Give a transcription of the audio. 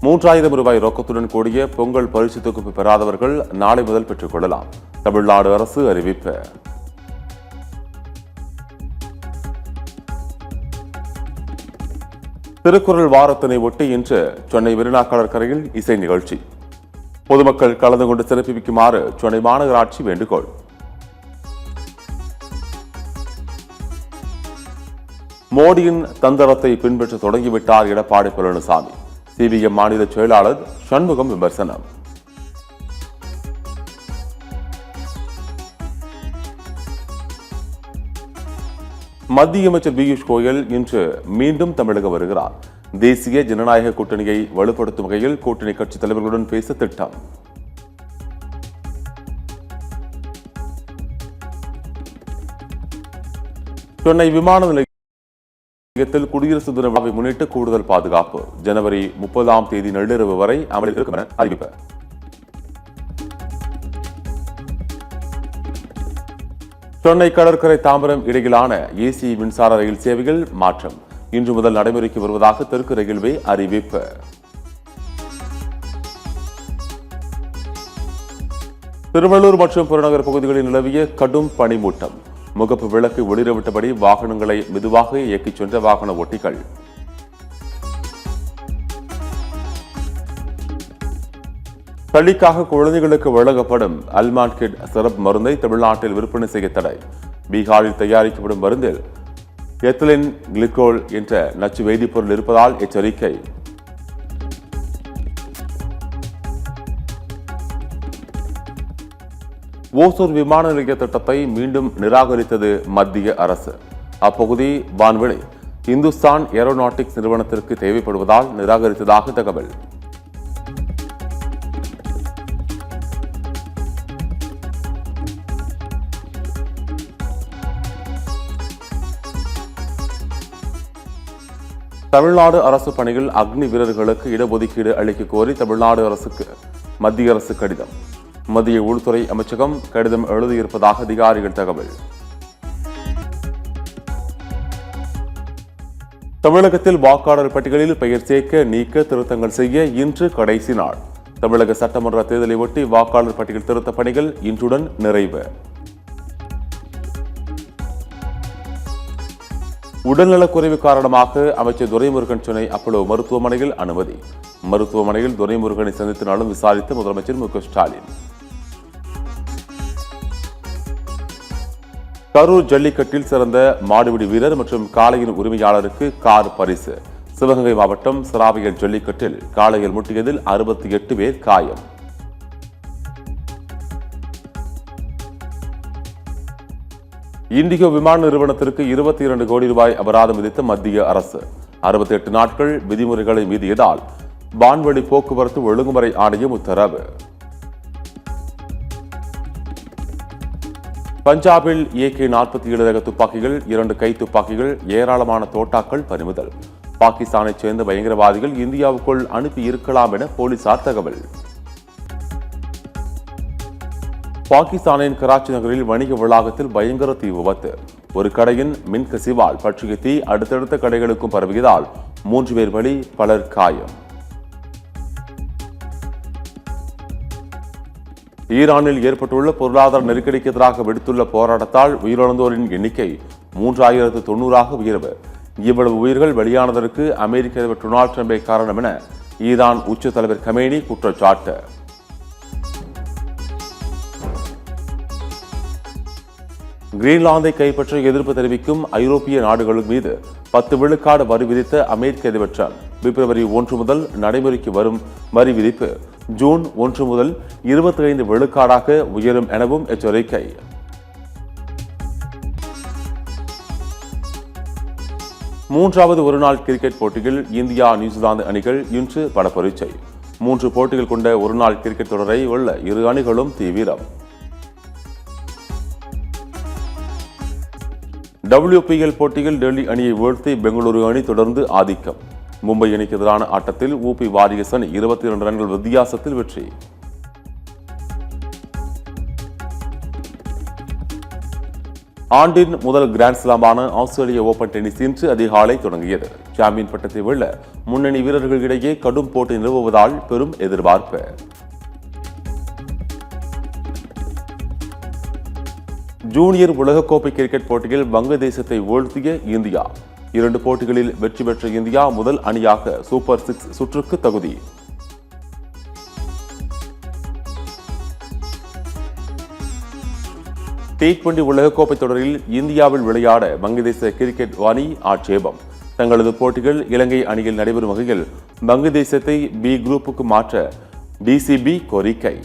ரூபாய் ரொக்கத்துடன் கூடிய பொங்கல் பரிசு தொகுப்பு பெறாதவர்கள் நாளை முதல் பெற்றுக் கொள்ளலாம். தமிழ்நாடு அரசு அறிவிப்பு. திருக்குறள் வாரத்தினை ஒட்டி இன்று சென்னை மெரினா கடற்கரையில் இசை நிகழ்ச்சி. பொதுமக்கள் கலந்து கொண்டு சிறப்பிக்குமாறு சென்னை மாநகராட்சி வேண்டுகோள். மோடியின் தந்திரத்தை பின்பற்ற தொடங்கிவிட்டார் எடப்பாடி பழனிசாமி. சிபிஎம் மாநில செயலாளர் சண்முகம் விமர்சனம். மத்திய அமைச்சர் பியூஷ் கோயல் இன்று மீண்டும் தமிழகம் வருகிறார். தேசிய ஜனநாயக கூட்டணியை வலுப்படுத்தும் வகையில் கூட்டணி கட்சித் தலைவர்களுடன் பேச திட்டம். சென்னை விமான நிலையத்தில் குடியரசு தின விழாவை முன்னிட்டு கூடுதல் பாதுகாப்பு. ஜனவரி 30 நள்ளிரவு வரை அமலில் இருக்கும் என அறிவிப்பு. சென்னை கடற்கரை தாம்பரம் இடையிலான ஏசி மின்சார ரயில் சேவைகள் மாற்றம் இன்று முதல் நடைமுறைக்கு வருவதாக தெற்கு ரயில்வே அறிவிப்பு. திருவள்ளூர் மற்றும் புறநகர் பகுதிகளில் நிலவிய கடும் பனிமூட்டம். முகப்பு விளக்கு ஒளிரவிட்டபடி வாகனங்களை மெதுவாக இயக்கிச் சென்ற வாகன ஓட்டிகள். பள்ளிக்காக குழந்தைகளுக்கு வழங்கப்படும் அல்மான்கிட் சிறப்பு மருந்தை தமிழ்நாட்டில் விற்பனை செய்ய தடை. பீகாரில் தயாரிக்கப்படும் மருந்தில் எத்திலின் கிளிகோல் என்ற நச்சு வேதிப்பொருள் இருப்பதால் எச்சரிக்கை. ஓசூர் விமான நிலைய திட்டத்தை மீண்டும் நிராகரித்தது மத்திய அரசு. அப்பகுதி வான்வெளி இந்துஸ்தான் ஏரோநாட்டிக்ஸ் நிறுவனத்திற்கு தேவைப்படுவதால் நிராகரித்ததாக தகவல். தமிழ்நாடு அரசு பணியில் அக்னி வீரர்களுக்கு இடஒதுக்கீடு அளிக்க கோரி தமிழ்நாடு அரசுக்கு மத்திய அரசு கடிதம். மத்திய உள்துறை அமைச்சகம் கடிதம் எழுதியிருப்பதாக அதிகாரிகள் தகவல். தமிழகத்தில் வாக்காளர் பட்டியலில் பெயர் சேர்க்க நீக்க திருத்தங்கள் செய்ய இன்று கடைசி நாள். தமிழக சட்டமன்ற தேர்தலை ஒட்டி வாக்காளர் பட்டியல் திருத்த பணிகள் இன்றுடன் நிறைவு. உடல்நலக்குறைவு காரணமாக அமைச்சர் துரைமுருகன் சென்னை அப்போலோ மருத்துவமனையில் அனுமதி. மருத்துவமனையில் துரைமுருகனை சந்தித்து நலம் விசாரித்த முதலமைச்சர் மு க ஸ்டாலின். கரூர் ஜல்லிக்கட்டில் சிறந்த மாடுபிடி வீரர் மற்றும் காளையின் உரிமையாளருக்கு கார் பரிசு. சிவகங்கை மாவட்டம் சிராவையல் ஜல்லிக்கட்டில் காளையில் முட்டியதில் 68 பேர் காயம். இண்டிகோ விமான நிறுவனத்திற்கு 22 கோடி ரூபாய் அபராதம் விதித்த மத்திய அரசு. 68 நாட்கள் விதிமுறைகளை மீறியதால் வான்வழி போக்குவரத்து ஒழுங்குமுறை ஆணையம் உத்தரவு. பஞ்சாபில் AK-47 ரக துப்பாக்கிகள், 2 கை துப்பாக்கிகள், ஏராளமான தோட்டாக்கள் பறிமுதல். பாகிஸ்தானைச் சேர்ந்த பயங்கரவாதிகள் இந்தியாவுக்குள் அனுப்பி இருக்கலாம் என போலீசார் தகவல். பாகிஸ்தானின் கராச்சி நகரில் வணிக வளாகத்தில் பயங்கர தீ விபத்து. ஒரு கடையின் மின் கசிவால் பற்றிய தீ அடுத்தடுத்த கடைகளுக்கும் பரவியதால் 3 பேர் பலி, பலர் காயம். ஈரானில் ஏற்பட்டுள்ள பொருளாதார நெருக்கடிக்கு எதிராக விடுத்துள்ள போராட்டத்தால் உயிரிழந்தோரின் எண்ணிக்கை 3090 உயர்வு. இவ்வளவு உயிர்கள் வெளியானதற்கு அமெரிக்க அதிபர் டொனால்டு டிரம்பே காரணம் என ஈரான் உச்ச தலைவர் கமேனி குற்றச்சாட்டு. கிரீன்லாந்தை கைப்பற்ற எதிர்ப்பு தெரிவிக்கும் ஐரோப்பிய நாடுகள் மீது 10 விழுக்காடு வரி விதித்த அமெரிக்க அதிபர் டிரம்ப் பிப்ரவரி 1 முதல் நடைமுறைக்கு வரும் வரி விதிப்பு ஜூன் 1 முதல் 25 விழுக்காடாக உயரும் எனவும் எச்சரிக்கை. மூன்றாவது ஒருநாள் கிரிக்கெட் போட்டியில் இந்தியா நியூசிலாந்து அணிகள் இன்று படப்பரீட்சை. 3 போட்டிகள் கொண்ட ஒருநாள் கிரிக்கெட் தொடரை வெல்ல இரு அணிகளும் தீவிரம். WPL போட்டியில் டெல்லி அணியை வீழ்த்தி பெங்களூரு அணி தொடர்ந்து ஆதிக்கம். மும்பை அணிக்கு எதிரான ஆட்டத்தில் ஊபி வாரியர்ஸ் அணி 22 ரன்கள் வித்தியாசத்தில் வெற்றி. ஆண்டின் முதல் கிராண்ட் ஸ்லாமான ஆஸ்திரேலிய ஓபன் டென்னிஸ் இன்று அதிகாலை தொடங்கியது. சாம்பியன் பட்டத்தை வெல்ல முன்னணி வீரர்களிடையே கடும் போட்டி நிலவுவதால் பெரும் எதிர்பார்ப்பு. ஜூனியர் உலகக்கோப்பை கிரிக்கெட் போட்டியில் வங்கதேசத்தை வீழ்த்திய இந்தியா. 2 போட்டிகளில் வெற்றி பெற்ற இந்தியா முதல் அணியாக சூப்பர் 6 சுற்றுக்கு தகுதி. T20 உலகக்கோப்பை தொடரில் இந்தியாவில் விளையாட வங்கதேச கிரிக்கெட் அணி ஆட்சேபம். தங்களது போட்டிகள் இலங்கை அணியில் நடைபெறும் வகையில் வங்கதேசத்தை பி குரூப்புக்கு மாற்ற டிசிபி கோரிக்கை.